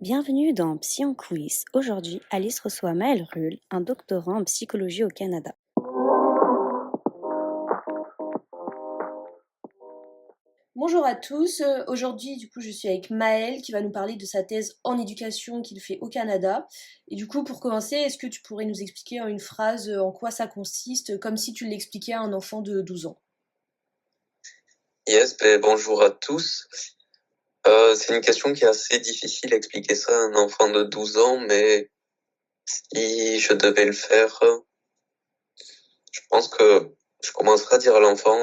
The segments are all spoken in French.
Bienvenue dans Psy en Quiz. Aujourd'hui, Alice reçoit Maël Rull, un doctorant en psychologie au Canada. Bonjour à tous. Aujourd'hui, je suis avec Maël qui va nous parler de sa thèse en éducation qu'il fait au Canada. Et pour commencer, est-ce que tu pourrais nous expliquer en une phrase en quoi ça consiste, comme si tu l'expliquais à un enfant de 12 ans? Yes, bonjour à tous. C'est une question qui est assez difficile à expliquer ça à un enfant de 12 ans, mais si je devais le faire, je pense que je commencerai à dire à l'enfant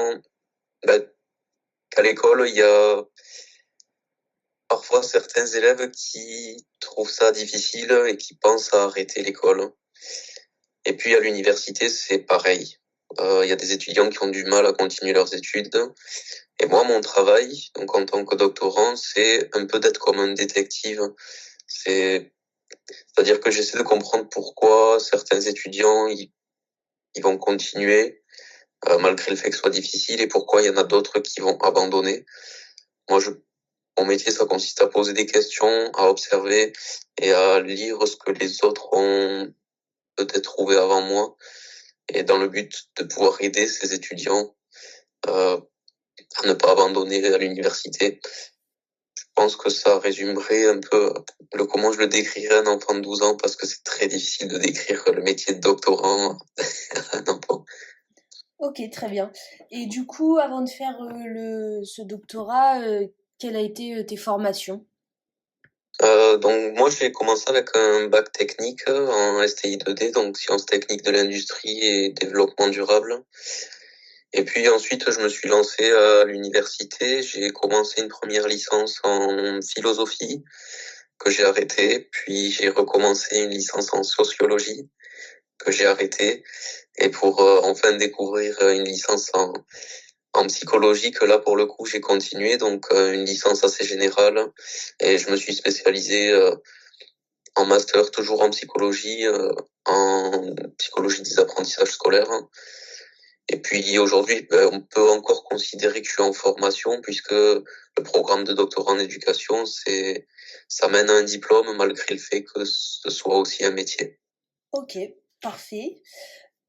qu'à l'école, il y a parfois certains élèves qui trouvent ça difficile et qui pensent à arrêter l'école. Et puis à l'université, c'est pareil. Il y a des étudiants qui ont du mal à continuer leurs études. Et moi, mon travail, donc en tant que doctorant, c'est un peu d'être comme un détective. C'est-à-dire que j'essaie de comprendre pourquoi certains étudiants ils vont continuer malgré le fait que ce soit difficile et pourquoi il y en a d'autres qui vont abandonner. Moi, mon métier, ça consiste à poser des questions, à observer et à lire ce que les autres ont peut-être trouvé avant moi, et dans le but de pouvoir aider ces étudiants à ne pas abandonner à l'université. Je pense que ça résumerait un peu comment je le décrirais à un enfant de 12 ans, parce que c'est très difficile de décrire le métier de doctorant à un enfant. Ok, très bien. Et avant de faire ce doctorat, quelles a été tes formations? Donc moi, j'ai commencé avec un bac technique en STI 2D, donc sciences techniques de l'industrie et développement durable. Et puis ensuite, je me suis lancé à l'université. J'ai commencé une première licence en philosophie que j'ai arrêtée, puis j'ai recommencé une licence en sociologie que j'ai arrêtée, et pour enfin découvrir une licence en psychologie que là, pour le coup, j'ai continué, donc une licence assez générale, et je me suis spécialisé en master, toujours en psychologie des apprentissages scolaires. Et puis aujourd'hui, on peut encore considérer que je suis en formation, puisque le programme de doctorat en éducation, ça mène à un diplôme malgré le fait que ce soit aussi un métier. Ok, parfait.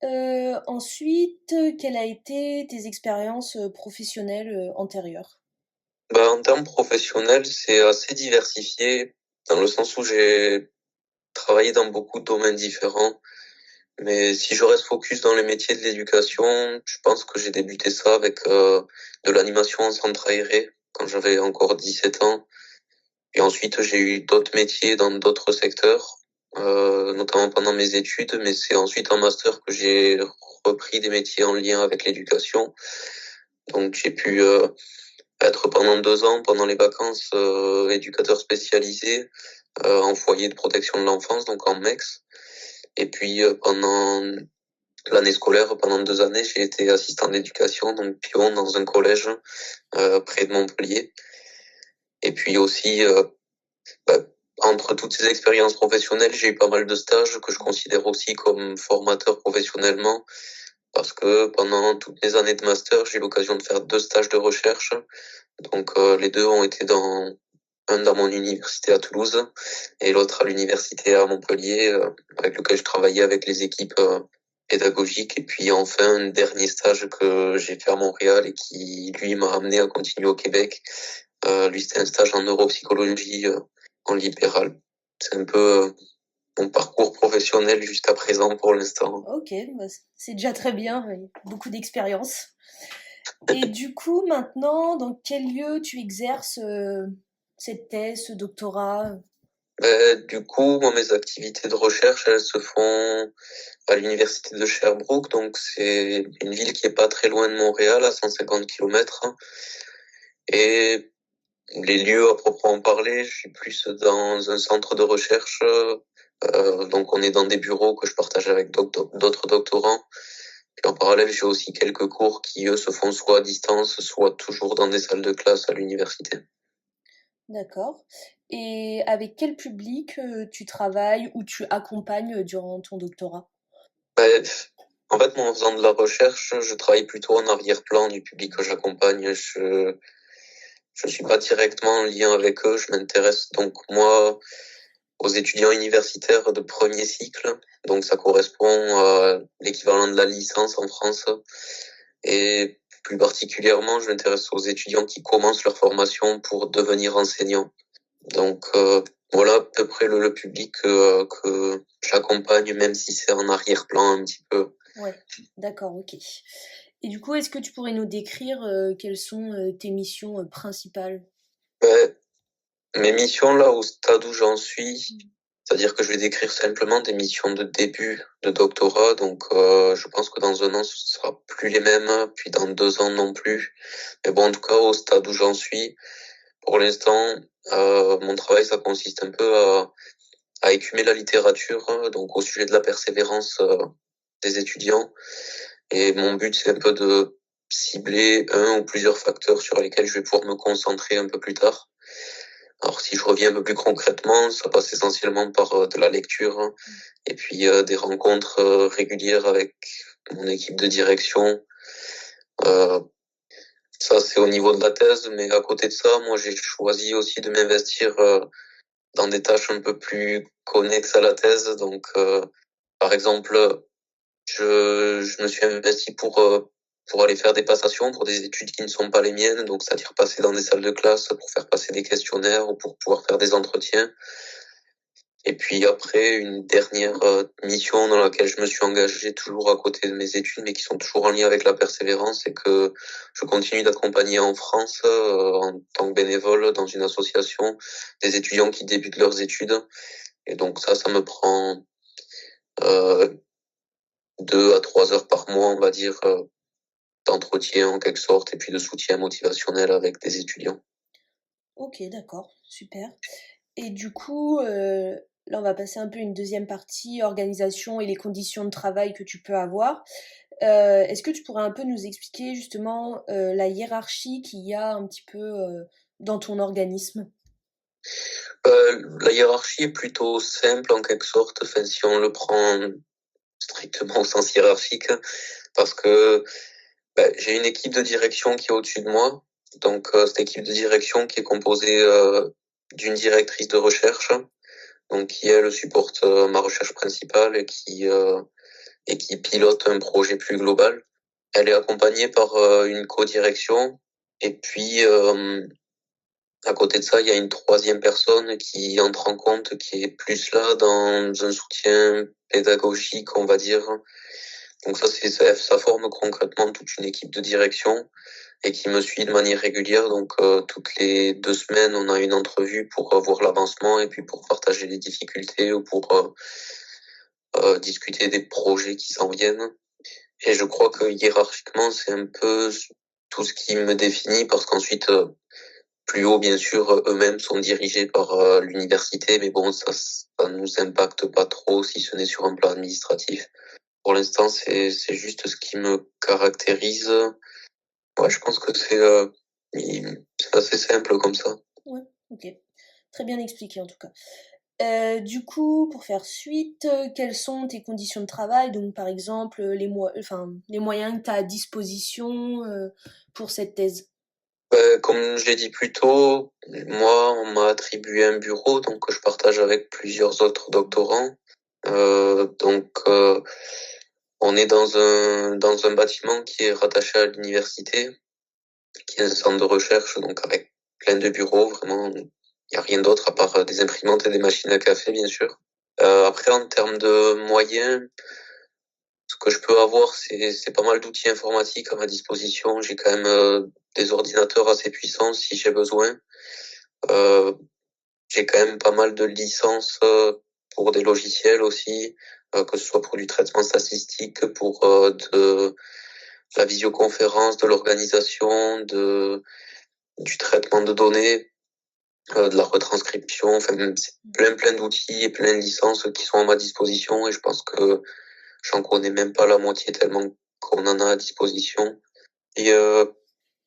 Ensuite, quelles a été tes expériences professionnelles antérieures? En termes professionnels, c'est assez diversifié, dans le sens où j'ai travaillé dans beaucoup de domaines différents. Mais si je reste focus dans les métiers de l'éducation, je pense que j'ai débuté ça avec de l'animation en centre aéré quand j'avais encore 17 ans. Et ensuite, j'ai eu d'autres métiers dans d'autres secteurs, notamment pendant mes études. Mais c'est ensuite en master que j'ai repris des métiers en lien avec l'éducation. Donc j'ai pu être pendant 2 ans, pendant les vacances, éducateur spécialisé en foyer de protection de l'enfance, donc en MEX. Et puis pendant l'année scolaire, pendant 2 années, j'ai été assistant d'éducation, donc pion dans un collège près de Montpellier. Et puis aussi, entre toutes ces expériences professionnelles, j'ai eu pas mal de stages que je considère aussi comme formateurs professionnellement, parce que pendant toutes mes années de master, j'ai eu l'occasion de faire 2 stages de recherche. Donc les deux ont été un dans mon université à Toulouse et l'autre à l'université à Montpellier, avec lequel je travaillais avec les équipes pédagogiques. Et puis enfin, un dernier stage que j'ai fait à Montréal et qui, lui, m'a amené à continuer au Québec. Lui, c'était un stage en neuropsychologie en libéral. C'est un peu mon parcours professionnel jusqu'à présent pour l'instant. Ok, bah, c'est déjà très bien, beaucoup d'expérience. Et maintenant, dans quel lieu tu exerces cette thèse, ce doctorat? Du coup, moi, mes activités de recherche, elles se font à l'université de Sherbrooke, donc c'est une ville qui est pas très loin de Montréal, à 150 km. Et les lieux à proprement parler, je suis plus dans un centre de recherche, donc on est dans des bureaux que je partage avec d'autres doctorants. Puis en parallèle, j'ai aussi quelques cours qui, eux, se font soit à distance, soit toujours dans des salles de classe à l'université. D'accord. Et avec quel public tu travailles ou tu accompagnes durant ton doctorat? Ben, en fait, moi, en faisant de la recherche, je travaille plutôt en arrière-plan du public que j'accompagne. Je suis pas directement en lien avec eux. Je m'intéresse donc moi aux étudiants universitaires de premier cycle. Donc ça correspond à l'équivalent de la licence en France. Et plus particulièrement, je m'intéresse aux étudiants qui commencent leur formation pour devenir enseignants. Donc voilà à peu près le public que j'accompagne, même si c'est en arrière-plan un petit peu. Ouais, d'accord, ok. Et du coup, est-ce que tu pourrais nous décrire quelles sont tes missions principales? Ben, mes missions là, au stade où j'en suis, c'est-à-dire que je vais décrire simplement des missions de début de doctorat, donc je pense que dans un an, ce sera plus les mêmes, puis dans 2 ans non plus. Mais bon, en tout cas, au stade où j'en suis, pour l'instant, mon travail, ça consiste un peu à écumer la littérature, donc au sujet de la persévérance des étudiants. Et mon but, c'est un peu de cibler un ou plusieurs facteurs sur lesquels je vais pouvoir me concentrer un peu plus tard. Alors si je reviens un peu plus concrètement, ça passe essentiellement par de la lecture, hein, et puis des rencontres régulières avec mon équipe de direction. Ça, c'est au niveau de la thèse, mais à côté de ça, moi, j'ai choisi aussi de m'investir dans des tâches un peu plus connexes à la thèse. Donc, par exemple, je me suis investi pour aller faire des passations pour des études qui ne sont pas les miennes, donc c'est-à-dire passer dans des salles de classe pour faire passer des questionnaires ou pour pouvoir faire des entretiens. Et puis après, une dernière mission dans laquelle je me suis engagé toujours à côté de mes études, mais qui sont toujours en lien avec la persévérance, c'est que je continue d'accompagner en France, en tant que bénévole dans une association, des étudiants qui débutent leurs études. Et donc ça me prend 2 à 3 heures par mois, on va dire, d'entretien en quelque sorte, et puis de soutien motivationnel avec des étudiants. Ok, d'accord, super. Et du coup, là, on va passer un peu une deuxième partie, organisation et les conditions de travail que tu peux avoir. Est-ce que tu pourrais un peu nous expliquer justement la hiérarchie qu'il y a un petit peu dans ton organisme? La hiérarchie est plutôt simple en quelque sorte, enfin, si on le prend strictement au sens hiérarchique, parce que j'ai une équipe de direction qui est au-dessus de moi. Donc cette équipe de direction qui est composée d'une directrice de recherche, donc qui elle supporte ma recherche principale et qui pilote un projet plus global. Elle est accompagnée par une co-direction, et puis à côté de ça, il y a une troisième personne qui entre en compte, qui est plus là dans un soutien pédagogique, on va dire. Donc ça forme concrètement toute une équipe de direction et qui me suit de manière régulière. Donc toutes les 2 semaines, on a une entrevue pour voir l'avancement et puis pour partager les difficultés ou pour discuter des projets qui s'en viennent. Et je crois que hiérarchiquement, c'est un peu tout ce qui me définit, parce qu'ensuite, plus haut, bien sûr, eux-mêmes sont dirigés par l'université, mais bon, ça nous impacte pas trop, si ce n'est sur un plan administratif. Pour l'instant, c'est juste ce qui me caractérise. Ouais, je pense que c'est assez simple comme ça. Ouais, ok. Très bien expliqué en tout cas. Du coup, pour faire suite, quelles sont tes conditions de travail? Donc, par exemple, les moyens que tu as à disposition pour cette thèse. Comme je l'ai dit plus tôt, moi, on m'a attribué un bureau, donc que je partage avec plusieurs autres doctorants. Donc, on est dans un bâtiment qui est rattaché à l'université, qui est un centre de recherche, donc avec plein de bureaux, vraiment. Il n'y a rien d'autre à part des imprimantes et des machines à café, bien sûr. Après, en termes de moyens, ce que je peux avoir, c'est pas mal d'outils informatiques à ma disposition. J'ai quand même des ordinateurs assez puissants si j'ai besoin. Euh, j'ai quand même pas mal de licences pour des logiciels aussi, que ce soit pour du traitement statistique, pour de la visioconférence, de l'organisation, du traitement de données, de la retranscription. Enfin, c'est plein d'outils et plein de licences qui sont à ma disposition, et je pense que j'en connais même pas la moitié tellement qu'on en a à disposition. Et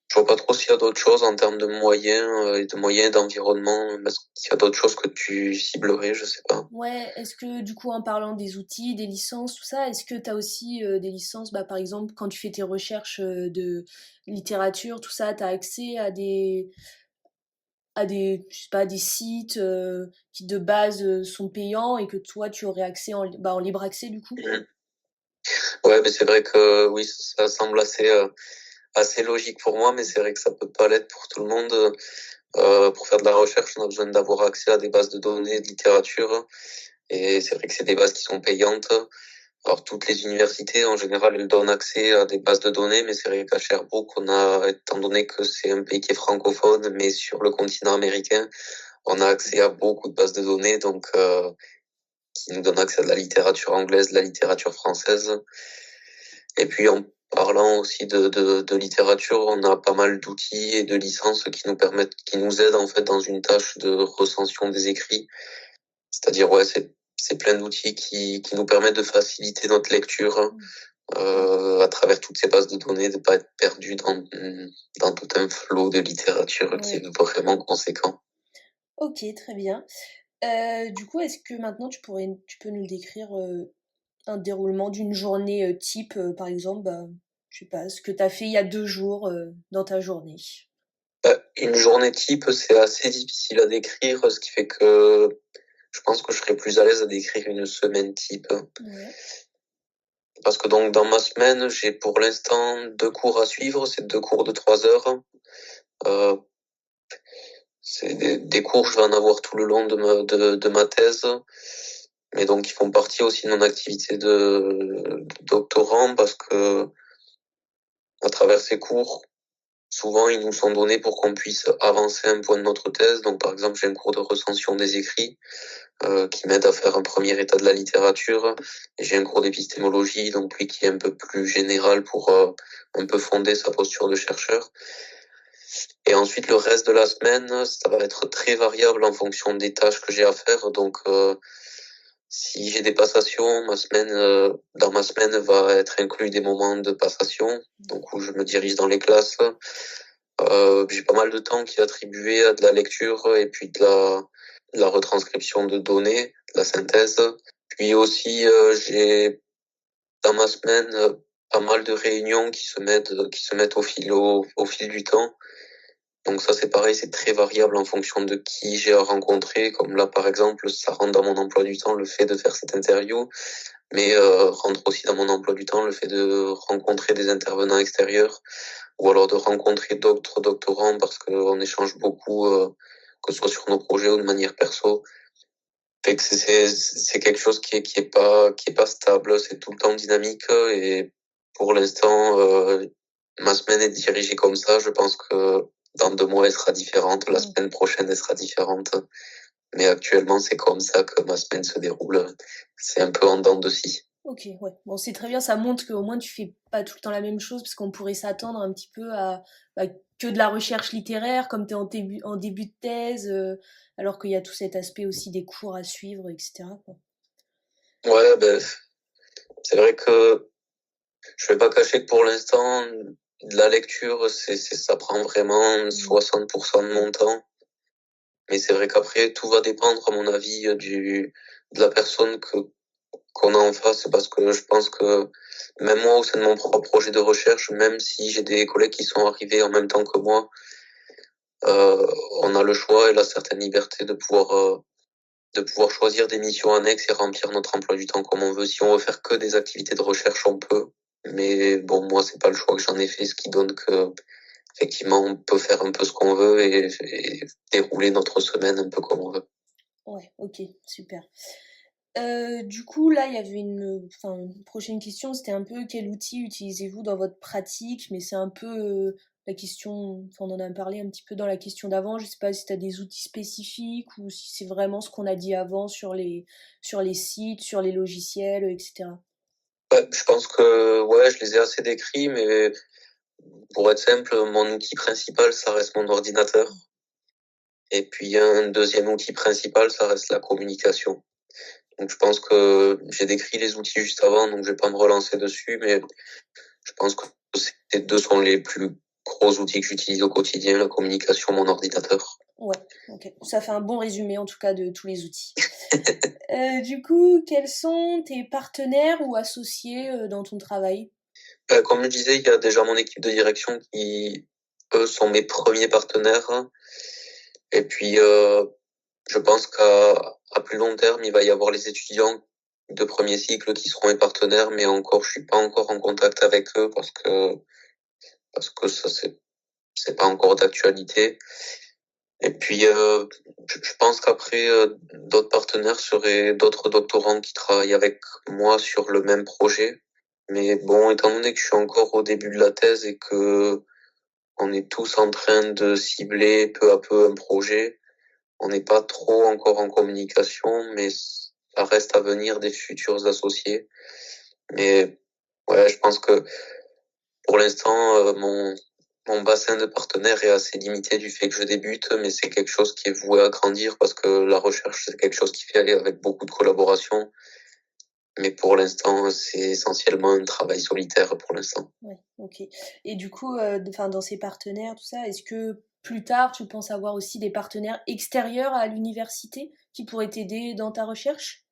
je vois pas trop s'il y a d'autres choses en termes de moyens et de moyens d'environnement. S'il y a d'autres choses que tu ciblerais, je sais pas. Ouais, est-ce que du coup, en parlant des outils, des licences, tout ça, est-ce que tu as aussi des licences, bah, par exemple, quand tu fais tes recherches de littérature, tout ça, tu as accès à des, je sais pas, des sites qui de base sont payants et que toi tu aurais accès en libre accès du coup? Mhm. Ouais, mais c'est vrai que oui, ça semble assez logique pour moi, mais c'est vrai que ça peut pas l'être pour tout le monde. Pour faire de la recherche, on a besoin d'avoir accès à des bases de données, de littérature, et c'est vrai que c'est des bases qui sont payantes. Alors toutes les universités en général elles donnent accès à des bases de données, mais c'est vrai qu'à Sherbrooke on a, étant donné que c'est un pays qui est francophone, mais sur le continent américain, on a accès à beaucoup de bases de données, donc qui nous donnent accès à de la littérature anglaise, de la littérature française. Et puis en parlant aussi de littérature, on a pas mal d'outils et de licences qui nous permettent, qui nous aident en fait dans une tâche de recension des écrits. C'est-à-dire ouais, c'est plein d'outils qui nous permettent de faciliter notre lecture à travers toutes ces bases de données, de pas être perdu dans tout un flot de littérature qui Ouais. est vraiment conséquent. Ok, très bien. Du coup, est-ce que maintenant tu peux nous décrire un déroulement d'une journée type, par exemple, bah, je sais pas, ce que tu as fait il y a 2 jours dans ta journée. Une journée type, c'est assez difficile à décrire, ce qui fait que je pense que je serais plus à l'aise à décrire une semaine type. Ouais. Parce que donc dans ma semaine, j'ai pour l'instant 2 cours à suivre, c'est 2 cours de 3 heures. Euh, c'est des cours, je vais en avoir tout le long de ma thèse, mais donc ils font partie aussi de mon activité de doctorant parce que à travers ces cours, souvent ils nous sont donnés pour qu'on puisse avancer un point de notre thèse. Donc par exemple, j'ai un cours de recension des écrits qui m'aide à faire un premier état de la littérature. Et j'ai un cours d'épistémologie, donc lui qui est un peu plus général pour un peu fonder sa posture de chercheur. Et ensuite, le reste de la semaine, ça va être très variable en fonction des tâches que j'ai à faire. Donc, si j'ai des passations, dans ma semaine va être inclus des moments de passation, donc où je me dirige dans les classes. J'ai pas mal de temps qui est attribué à de la lecture et puis de la retranscription de données, de la synthèse. Puis aussi, j'ai dans ma semaine pas mal de réunions qui se mettent au fil du temps. Donc ça, c'est pareil, c'est très variable en fonction de qui j'ai à rencontrer. Comme là, par exemple, ça rentre dans mon emploi du temps le fait de faire cette interview, mais rentre aussi dans mon emploi du temps le fait de rencontrer des intervenants extérieurs ou alors de rencontrer d'autres doctorants parce qu'on échange beaucoup, que ce soit sur nos projets ou de manière perso. Fait que c'est quelque chose qui est pas stable, c'est tout le temps dynamique et pour l'instant, ma semaine est dirigée comme ça. Je pense que dans 2 mois, elle sera différente. La semaine prochaine, elle sera différente. Mais actuellement, c'est comme ça que ma semaine se déroule. C'est un peu en dents de scie. Ok, ouais. Bon, c'est très bien, ça montre qu'au moins tu fais pas tout le temps la même chose, parce qu'on pourrait s'attendre un petit peu à bah, que de la recherche littéraire, comme tu es en début de thèse, alors qu'il y a tout cet aspect aussi des cours à suivre, etc. quoi. Ouais, ben, c'est vrai que je vais pas cacher que pour l'instant, de la lecture, ça prend vraiment 60% de mon temps. Mais c'est vrai qu'après, tout va dépendre, à mon avis, de la personne qu'on a en face, parce que je pense que même moi, au sein de mon propre projet de recherche, même si j'ai des collègues qui sont arrivés en même temps que moi, on a le choix et la certaine liberté de pouvoir choisir des missions annexes et remplir notre emploi du temps comme on veut. Si on veut faire que des activités de recherche, on peut. Mais bon, moi, c'est pas le choix que j'en ai fait, ce qui donne que, effectivement, on peut faire un peu ce qu'on veut et dérouler notre semaine un peu comme on veut. Ouais, ok, super. Du coup, là, il y avait une prochaine question, c'était un peu quel outil utilisez-vous dans votre pratique, mais c'est un peu la question, enfin, on en a parlé un petit peu dans la question d'avant, je sais pas si tu as des outils spécifiques ou si c'est vraiment ce qu'on a dit avant sur les sites, sur les logiciels, etc. Ouais, je pense que ouais, je les ai assez décrits, mais pour être simple, mon outil principal, ça reste mon ordinateur. Et puis un deuxième outil principal, ça reste la communication. Donc je pense que j'ai décrit les outils juste avant, donc je vais pas me relancer dessus, mais je pense que ces deux sont les plus gros outils que j'utilise au quotidien, la communication, mon ordinateur. Ouais, ok. Ça fait un bon résumé en tout cas de tous les outils. Du coup, quels sont tes partenaires ou associés dans ton travail? Comme je disais, il y a déjà mon équipe de direction qui, eux, sont mes premiers partenaires. Et puis, je pense qu'à plus long terme, il va y avoir les étudiants de premier cycle qui seront mes partenaires, mais encore, je suis pas encore en contact avec eux parce que ça, c'est pas encore d'actualité. Et puis, je pense qu'après, d'autres partenaires seraient d'autres doctorants qui travaillent avec moi sur le même projet. Mais bon, étant donné que je suis encore au début de la thèse et que on est tous en train de cibler peu à peu un projet, on n'est pas trop encore en communication, mais ça reste à venir des futurs associés. Mais ouais, je pense que pour l'instant, mon bassin de partenaires est assez limité du fait que je débute, mais c'est quelque chose qui est voué à grandir parce que la recherche, c'est quelque chose qui fait aller avec beaucoup de collaboration. Mais pour l'instant, c'est essentiellement un travail solitaire pour l'instant. Ouais, ok. Et du coup, enfin, dans ces partenaires, tout ça, est-ce que plus tard, tu penses avoir aussi des partenaires extérieurs à l'université qui pourraient t'aider dans ta recherche?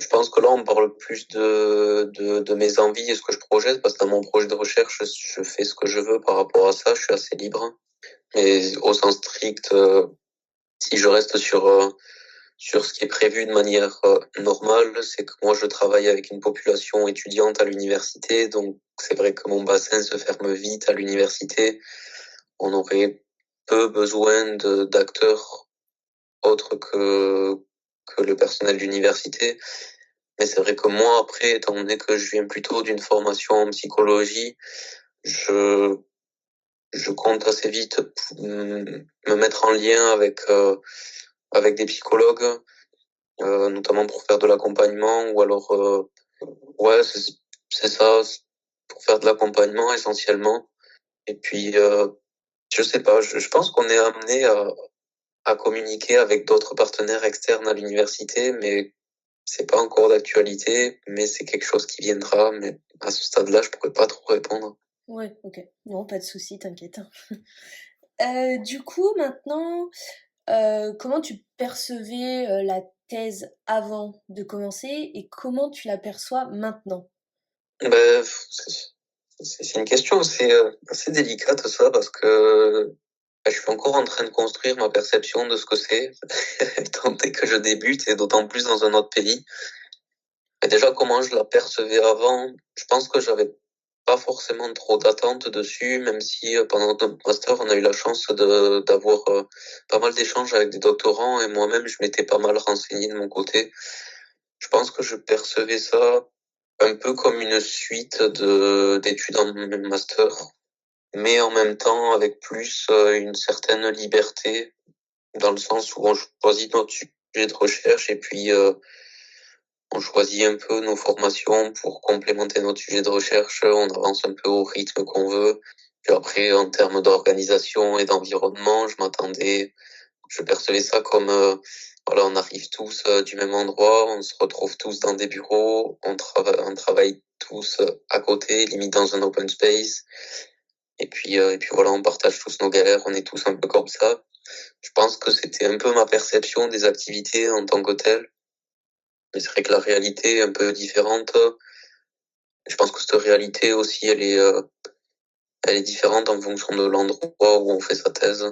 Je pense que là, on parle plus de mes envies et ce que je projette, parce que dans mon projet de recherche, je fais ce que je veux par rapport à ça, je suis assez libre. Mais au sens strict, si je reste sur ce qui est prévu de manière normale, c'est que moi, je travaille avec une population étudiante à l'université, donc c'est vrai que mon bassin se ferme vite à l'université. On aurait peu besoin d'acteurs autres que le personnel d'université. Mais c'est vrai que moi, après, étant donné que je viens plutôt d'une formation en psychologie, je, je compte assez vite me mettre en lien avec des psychologues, notamment pour faire de l'accompagnement ou alors, ouais, c'est ça, pour faire de l'accompagnement essentiellement. Et puis, je sais pas, je pense qu'on est amené à communiquer avec d'autres partenaires externes à l'université, mais c'est pas encore d'actualité, mais c'est quelque chose qui viendra. Mais à ce stade-là, je pourrais pas trop répondre. Ouais, ok. Non, pas de souci, t'inquiète. Du coup, maintenant, comment tu percevais la thèse avant de commencer et comment tu l'aperçois maintenant? Ben, c'est une question assez délicate ça parce que je suis encore en train de construire ma perception de ce que c'est, étant donné que je débute et d'autant plus dans un autre pays. Et déjà, comment je la percevais avant, je pense que j'avais pas forcément trop d'attentes dessus, même si pendant notre master, on a eu la chance d'avoir pas mal d'échanges avec des doctorants et moi-même, je m'étais pas mal renseigné de mon côté. Je pense que je percevais ça un peu comme une suite d'études en master, mais en même temps avec plus une certaine liberté, dans le sens où on choisit notre sujet de recherche et puis on choisit un peu nos formations pour complémenter notre sujet de recherche, on avance un peu au rythme qu'on veut. Puis après, en termes d'organisation et d'environnement, je percevais ça comme, voilà, on arrive tous du même endroit, on se retrouve tous dans des bureaux, on travaille tous à côté, limite dans un open space. Et puis voilà, on partage tous nos galères, on est tous un peu comme ça. Je pense que c'était un peu ma perception des activités en tant que telles. Mais c'est vrai que la réalité est un peu différente. Je pense que cette réalité aussi, elle est différente en fonction de l'endroit où on fait sa thèse.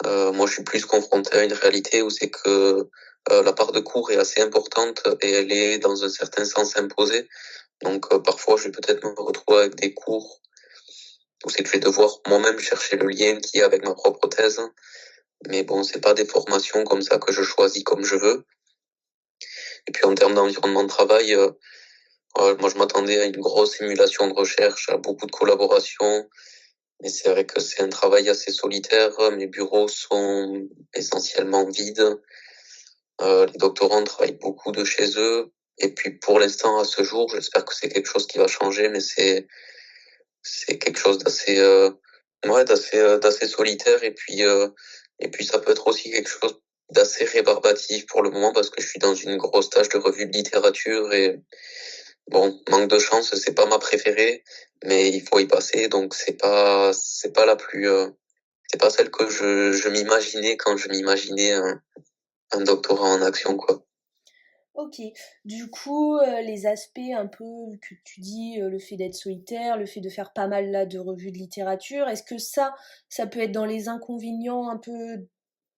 Moi, je suis plus confronté à une réalité où c'est que la part de cours est assez importante et elle est dans un certain sens imposée. Donc parfois, je vais peut-être me retrouver avec des cours où c'est que je vais devoir moi-même chercher le lien qui est avec ma propre thèse. Mais bon, c'est pas des formations comme ça que je choisis comme je veux. Et puis en termes d'environnement de travail, moi, je m'attendais à une grosse simulation de recherche, à beaucoup de collaboration. Mais c'est vrai que c'est un travail assez solitaire. Mes bureaux sont essentiellement vides. Les doctorants travaillent beaucoup de chez eux. Et puis, pour l'instant, à ce jour, j'espère que c'est quelque chose qui va changer, mais c'est quelque chose d'assez solitaire. Et puis, ça peut être aussi quelque chose d'assez rébarbatif pour le moment parce que je suis dans une grosse tâche de revue de littérature et bon, manque de chance, c'est pas ma préférée, mais il faut y passer, donc c'est pas c'est pas celle que je m'imaginais quand je m'imaginais un doctorat en action, quoi. Ok. Du coup, les aspects un peu que tu dis, le fait d'être solitaire, le fait de faire pas mal là de revues de littérature, est-ce que ça peut être dans les inconvénients un peu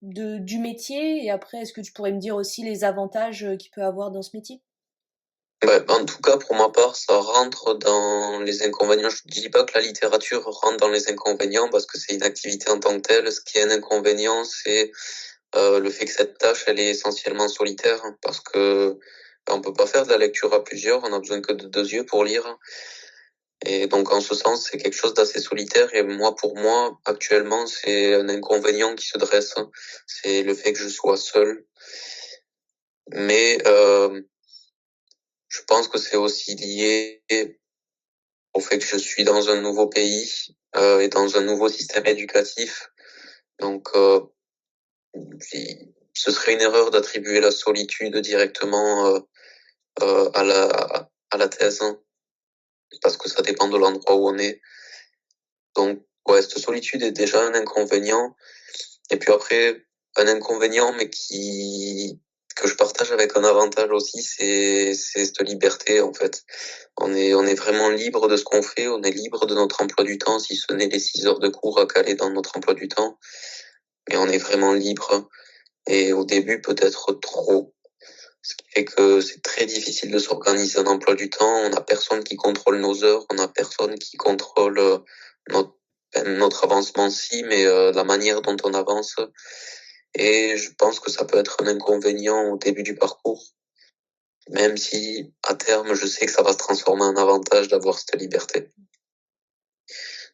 du métier? Et après, est-ce que tu pourrais me dire aussi les avantages qu'il peut avoir dans ce métier? En tout cas, pour ma part, ça rentre dans les inconvénients. Je ne dis pas que la littérature rentre dans les inconvénients parce que c'est une activité en tant que telle. Ce qui est un inconvénient, c'est le fait que cette tâche, elle est essentiellement solitaire parce que on peut pas faire de la lecture à plusieurs. On a besoin que de deux yeux pour lire. Et donc, en ce sens, c'est quelque chose d'assez solitaire. Et moi, pour moi, actuellement, c'est un inconvénient qui se dresse. C'est le fait que je sois seul. Mais je pense que c'est aussi lié au fait que je suis dans un nouveau pays et dans un nouveau système éducatif. Donc, ce serait une erreur d'attribuer la solitude directement à la thèse, parce que ça dépend de l'endroit où on est. Donc, ouais, cette solitude est déjà un inconvénient. Et puis après, un inconvénient, mais que je partage avec un avantage aussi, c'est cette liberté, en fait. On est vraiment libre de ce qu'on fait, on est libre de notre emploi du temps, si ce n'est les 6 heures de cours à caler dans notre emploi du temps. Mais on est vraiment libre. Et au début, peut-être trop. Ce qui fait que c'est très difficile de s'organiser un emploi du temps. On n'a personne qui contrôle nos heures, on n'a personne qui contrôle notre avancement si, mais la manière dont on avance. Et je pense que ça peut être un inconvénient au début du parcours, même si à terme, je sais que ça va se transformer en avantage d'avoir cette liberté.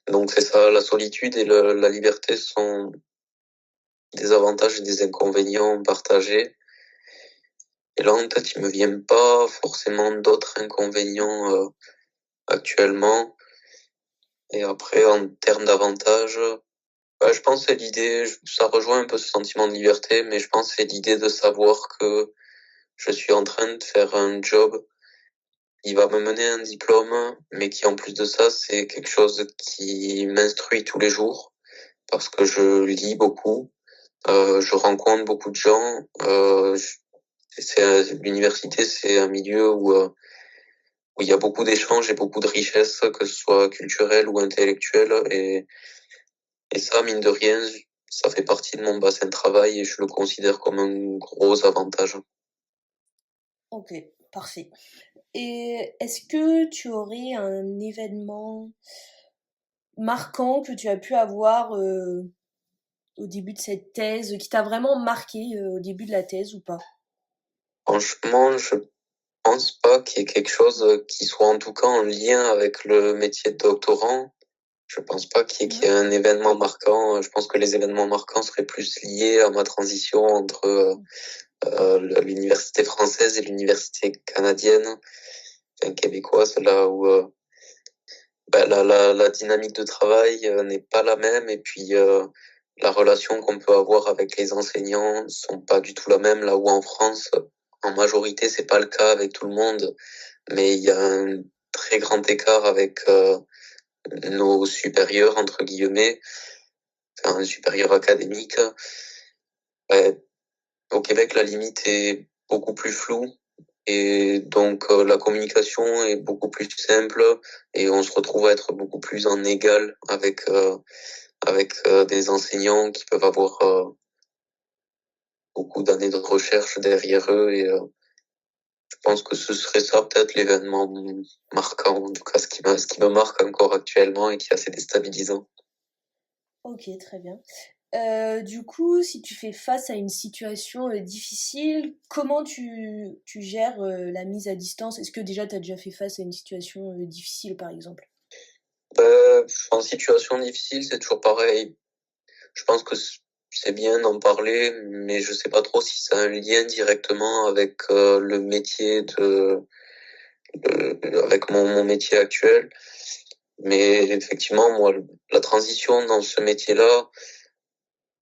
Donc c'est ça, la solitude et la liberté sont des avantages et des inconvénients partagés. Et là, en tête, il me vient pas forcément d'autres inconvénients actuellement. Et après, en termes d'avantages, je pense que c'est l'idée, ça rejoint un peu ce sentiment de liberté, mais je pense que c'est l'idée de savoir que je suis en train de faire un job qui va me mener à un diplôme, mais qui en plus de ça, c'est quelque chose qui m'instruit tous les jours, parce que je lis beaucoup, je rencontre beaucoup de gens, l'université, c'est un milieu où il y a beaucoup d'échanges et beaucoup de richesses, que ce soit culturelles ou intellectuelles, et ça, mine de rien, ça fait partie de mon bassin de travail et je le considère comme un gros avantage. Ok, parfait. Et est-ce que tu aurais un événement marquant que tu as pu avoir au début de cette thèse, qui t'a vraiment marqué au début de la thèse ou pas? Franchement, je pense pas qu'il y ait quelque chose qui soit en tout cas en lien avec le métier de doctorant. Je pense pas qu'il y ait un événement marquant. Je pense que les événements marquants seraient plus liés à ma transition entre l'université française et l'université canadienne, enfin, québécoise, là où la dynamique de travail n'est pas la même et puis la relation qu'on peut avoir avec les enseignants sont pas du tout la même, là où en France, en majorité, c'est pas le cas avec tout le monde, mais il y a un très grand écart avec nos supérieurs, entre guillemets, enfin, un supérieur académique. Au Québec, la limite est beaucoup plus floue et donc la communication est beaucoup plus simple et on se retrouve à être beaucoup plus en égal avec des enseignants qui peuvent avoir beaucoup d'années de recherche derrière eux et je pense que ce serait ça peut-être l'événement marquant, en tout cas ce qui me marque encore actuellement et qui est assez déstabilisant. Ok, très bien. Du coup, si tu fais face à une situation difficile, comment tu gères la mise à distance? Est-ce que déjà tu as déjà fait face à une situation difficile, par exemple? En situation difficile, c'est toujours pareil. Je pense que c'est bien d'en parler, mais je sais pas trop si ça a un lien directement avec le métier avec mon métier actuel. Mais effectivement, moi, la transition dans ce métier-là,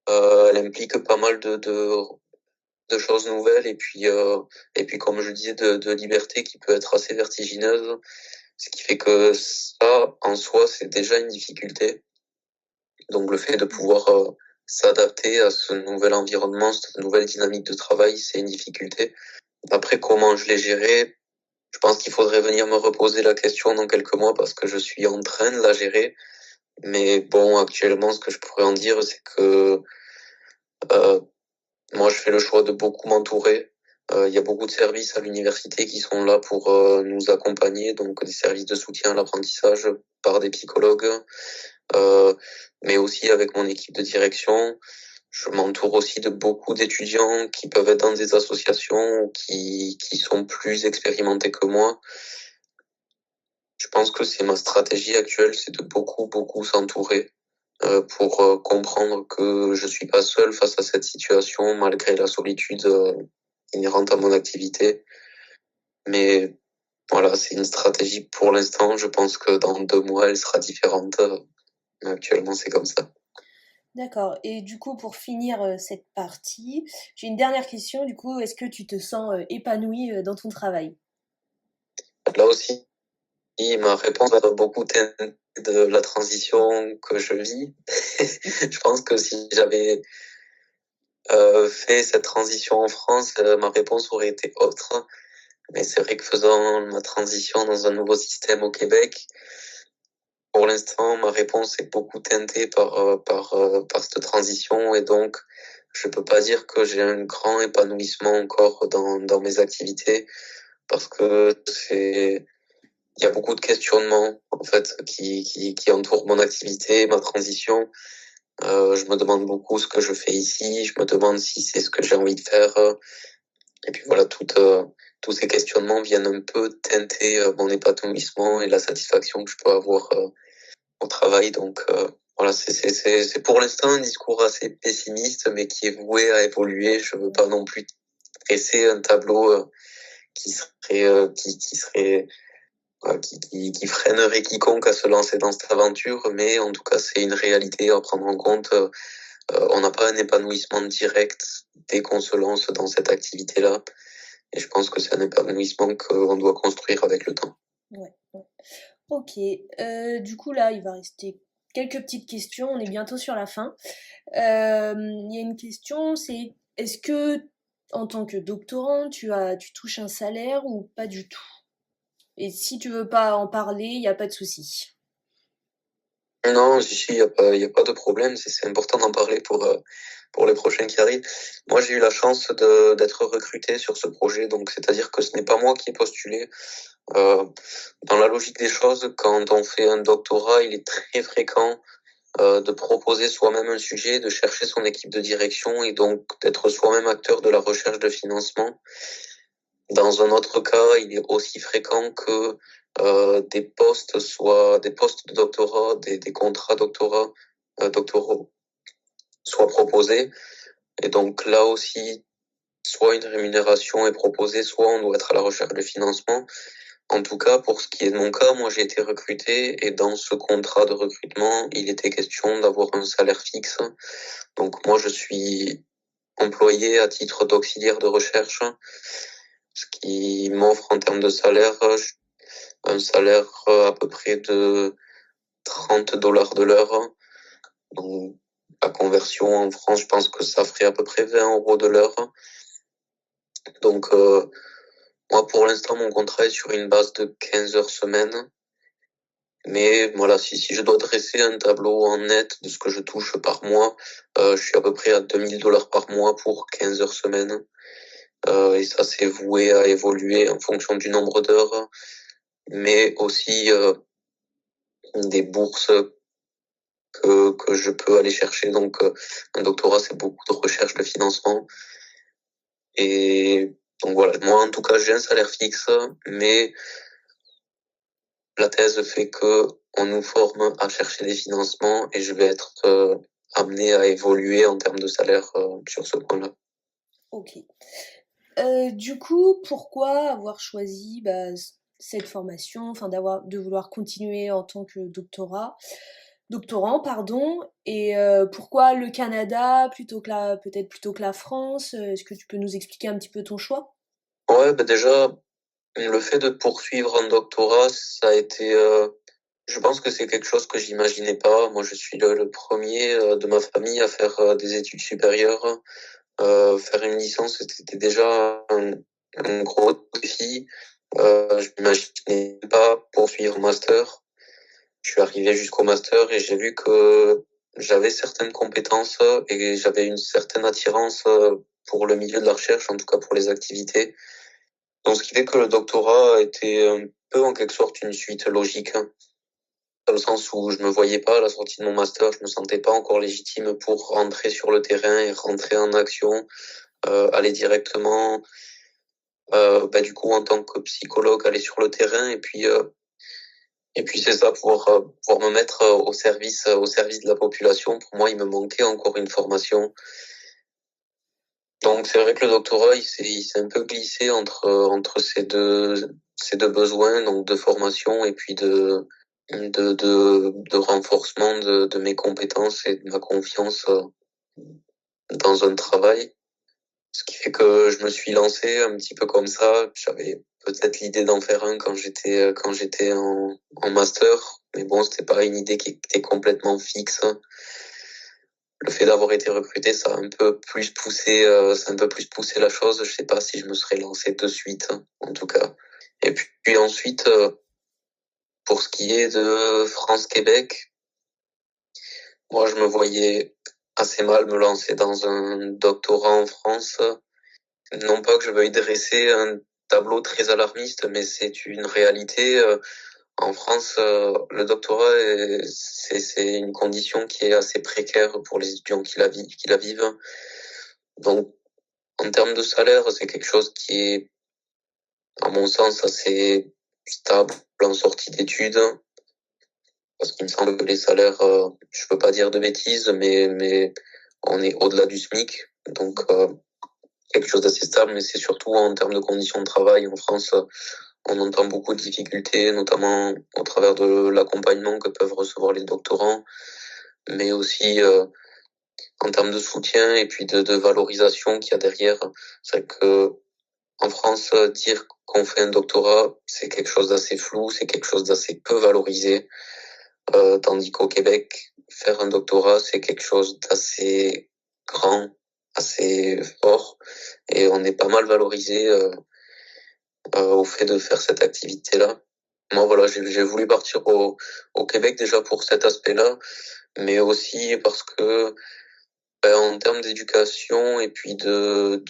elle implique pas mal de choses nouvelles et puis comme je disais, de liberté qui peut être assez vertigineuse. Ce qui fait que ça, en soi, c'est déjà une difficulté. Donc le fait de pouvoir s'adapter à ce nouvel environnement, cette nouvelle dynamique de travail, c'est une difficulté. Après, comment je l'ai géré, je pense qu'il faudrait venir me reposer la question dans quelques mois parce que je suis en train de la gérer. Mais bon, actuellement, ce que je pourrais en dire, c'est que moi, je fais le choix de beaucoup m'entourer. Il y a beaucoup de services à l'université qui sont là pour nous accompagner, donc des services de soutien à l'apprentissage par des psychologues, mais aussi avec mon équipe de direction. Je m'entoure aussi de beaucoup d'étudiants qui peuvent être dans des associations ou qui sont plus expérimentés que moi. Je pense que c'est ma stratégie actuelle, c'est de beaucoup s'entourer pour comprendre que je suis pas seul face à cette situation malgré la solitude inhérente à mon activité. Mais voilà, c'est une stratégie pour l'instant. Je pense que dans 2 mois, elle sera différente. Mais actuellement, c'est comme ça. D'accord. Et du coup, pour finir cette partie, j'ai une dernière question. Du coup, est-ce que tu te sens épanoui dans ton travail? Là aussi, ma réponse va beaucoup teinter de la transition que je vis. Je pense que si j'avais fait cette transition en France, ma réponse aurait été autre. Mais c'est vrai que faisant ma transition dans un nouveau système au Québec, pour l'instant, ma réponse est beaucoup teintée par cette transition et donc je peux pas dire que j'ai un grand épanouissement encore dans mes activités parce que il y a beaucoup de questionnements en fait qui entourent mon activité, ma transition. Je me demande beaucoup ce que je fais ici, je me demande si c'est ce que j'ai envie de faire. Et puis voilà, tous ces questionnements viennent un peu teinter mon épanouissement et la satisfaction que je peux avoir au travail. Donc voilà, c'est pour l'instant un discours assez pessimiste, mais qui est voué à évoluer. Je veux pas non plus dresser un tableau qui serait qui freinerait quiconque à se lancer dans cette aventure, mais en tout cas, c'est une réalité à prendre en compte. On n'a pas un épanouissement direct dès qu'on se lance dans cette activité-là. Et je pense que c'est un épanouissement qu'on doit construire avec le temps. Ouais, ouais. Ok. Du coup, là, il va rester quelques petites questions. On est bientôt sur la fin. Il y a une question, c'est est-ce que en tant que doctorant, tu touches un salaire ou pas du tout? Et si tu veux pas en parler, il n'y a pas de souci. Non, il y a pas de problème. C'est important d'en parler pour les prochains qui arrivent. Moi, j'ai eu la chance d'être recruté sur ce projet, donc c'est-à-dire que ce n'est pas moi qui ai postulé. Dans la logique des choses, quand on fait un doctorat, il est très fréquent de proposer soi-même un sujet, de chercher son équipe de direction et donc d'être soi-même acteur de la recherche de financement. Dans un autre cas, il est aussi fréquent que des postes de doctorat, des contrats doctoraux soient proposés. Et donc là aussi, soit une rémunération est proposée, soit on doit être à la recherche de financement. En tout cas, pour ce qui est de mon cas, moi j'ai été recruté et dans ce contrat de recrutement, il était question d'avoir un salaire fixe. Donc moi je suis employé à titre d'auxiliaire de recherche, ce qui m'offre en termes de salaire un salaire à peu près de $30 de l'heure. Donc la conversion en France, je pense que ça ferait à peu près 20 € de l'heure. Donc moi pour l'instant mon contrat est sur une base de 15 heures semaine. Mais voilà, si je dois dresser un tableau en net de ce que je touche par mois, je suis à peu près à $2000 par mois pour 15 heures semaine. Et ça, c'est voué à évoluer en fonction du nombre d'heures, mais aussi des bourses que je peux aller chercher. Donc, un doctorat, c'est beaucoup de recherche de financement. Et donc voilà, moi, en tout cas, j'ai un salaire fixe, mais la thèse fait que on nous forme à chercher des financements et je vais être amené à évoluer en termes de salaire sur ce point-là. Ok. Du coup, pourquoi avoir choisi cette formation, enfin de vouloir continuer en tant que doctorant, pardon, et pourquoi le Canada peut-être plutôt que la France? Est-ce que tu peux nous expliquer un petit peu ton choix? Ouais, bah déjà, le fait de poursuivre un doctorat, ça a été, je pense que c'est quelque chose que j'imaginais pas. Moi, je suis le premier de ma famille à faire des études supérieures. Faire une licence, c'était déjà un gros défi. Je m'imaginais pas poursuivre un master. Je suis arrivé jusqu'au master et j'ai vu que j'avais certaines compétences et j'avais une certaine attirance pour le milieu de la recherche, en tout cas pour les activités. Donc, ce qui fait que le doctorat a été un peu en quelque sorte une suite logique, hein, dans le sens où je me voyais pas à la sortie de mon master, je me sentais pas encore légitime pour rentrer sur le terrain et rentrer en action, aller directement, du coup en tant que psychologue, aller sur le terrain et puis c'est ça, pouvoir me mettre au service de la population. Pour moi, il me manquait encore une formation. Donc c'est vrai que le doctorat, il s'est un peu glissé entre ces deux besoins, donc de formation et puis de renforcement de mes compétences et de ma confiance dans un travail. Ce qui fait que je me suis lancé un petit peu comme ça. J'avais peut-être l'idée d'en faire un quand j'étais en master, mais bon, c'était pas une idée qui était complètement fixe. Le fait d'avoir été recruté, ça a un peu plus poussé la chose. Je sais pas si je me serais lancé de suite, en tout cas. Et puis ensuite, pour ce qui est de France-Québec, moi, je me voyais assez mal me lancer dans un doctorat en France. Non pas que je veuille dresser un tableau très alarmiste, mais c'est une réalité. En France, le doctorat, c'est une condition qui est assez précaire pour les étudiants qui la vivent. Donc, en termes de salaire, c'est quelque chose qui est, à mon sens, assez stable en sortie d'études. Parce qu'il me semble que les salaires, je peux pas dire de bêtises, mais on est au-delà du SMIC. Donc, quelque chose d'assez stable, mais c'est surtout en termes de conditions de travail en France, on entend beaucoup de difficultés, notamment au travers de l'accompagnement que peuvent recevoir les doctorants, mais aussi en termes de soutien et puis de valorisation qu'il y a derrière. C'est vrai que en France, dire qu'on fait un doctorat, c'est quelque chose d'assez flou, c'est quelque chose d'assez peu valorisé, tandis qu'au Québec, faire un doctorat, c'est quelque chose d'assez grand, assez fort, et on est pas mal valorisé au fait de faire cette activité-là. Moi, voilà, j'ai voulu partir au Québec déjà pour cet aspect-là, mais aussi parce que en termes d'éducation et puis de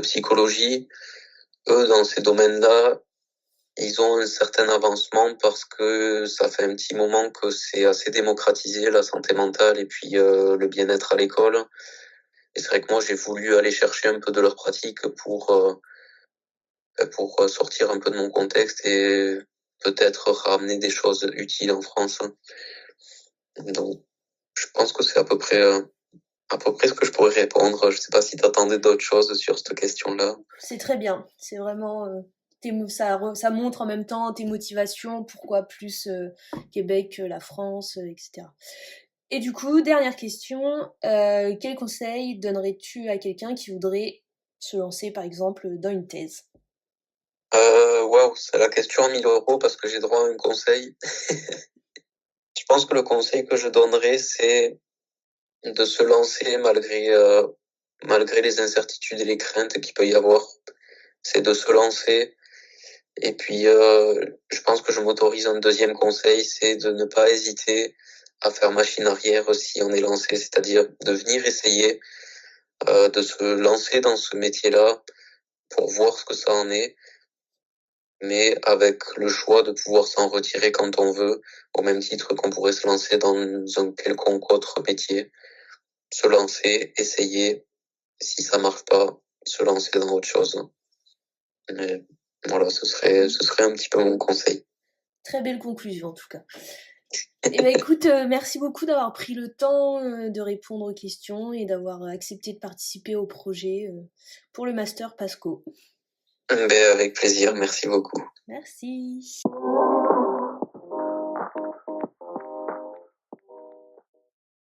psychologie, eux, dans ces domaines-là, ils ont un certain avancement parce que ça fait un petit moment que c'est assez démocratisé, la santé mentale et puis le bien-être à l'école. Et c'est vrai que moi, j'ai voulu aller chercher un peu de leur pratique pour sortir un peu de mon contexte et peut-être ramener des choses utiles en France. Donc, je pense que c'est à peu près ce que je pourrais répondre. Je sais pas si tu attendais d'autres choses sur cette question-là. C'est très bien. C'est vraiment ça montre en même temps tes motivations, pourquoi plus Québec que la France, etc. Et du coup, dernière question, quel conseil donnerais-tu à quelqu'un qui voudrait se lancer par exemple dans une thèse? Waouh, c'est la question à 1000 euros parce que j'ai droit à un conseil. Je pense que le conseil que je donnerais, c'est de se lancer malgré les incertitudes et les craintes qu'il peut y avoir. C'est de se lancer. Et puis, je pense que je m'autorise un deuxième conseil, c'est de ne pas hésiter à faire machine arrière si on est lancé, c'est-à-dire de venir essayer, de se lancer dans ce métier-là pour voir ce que ça en est, mais avec le choix de pouvoir s'en retirer quand on veut, au même titre qu'on pourrait se lancer dans un quelconque autre métier. Se lancer, essayer, si ça marche pas, se lancer dans autre chose. Mais voilà, ce serait un petit peu mon conseil. Très belle conclusion en tout cas. Eh ben écoute, merci beaucoup d'avoir pris le temps de répondre aux questions et d'avoir accepté de participer au projet pour le Master Pasco. Ben, avec plaisir, merci beaucoup. Merci.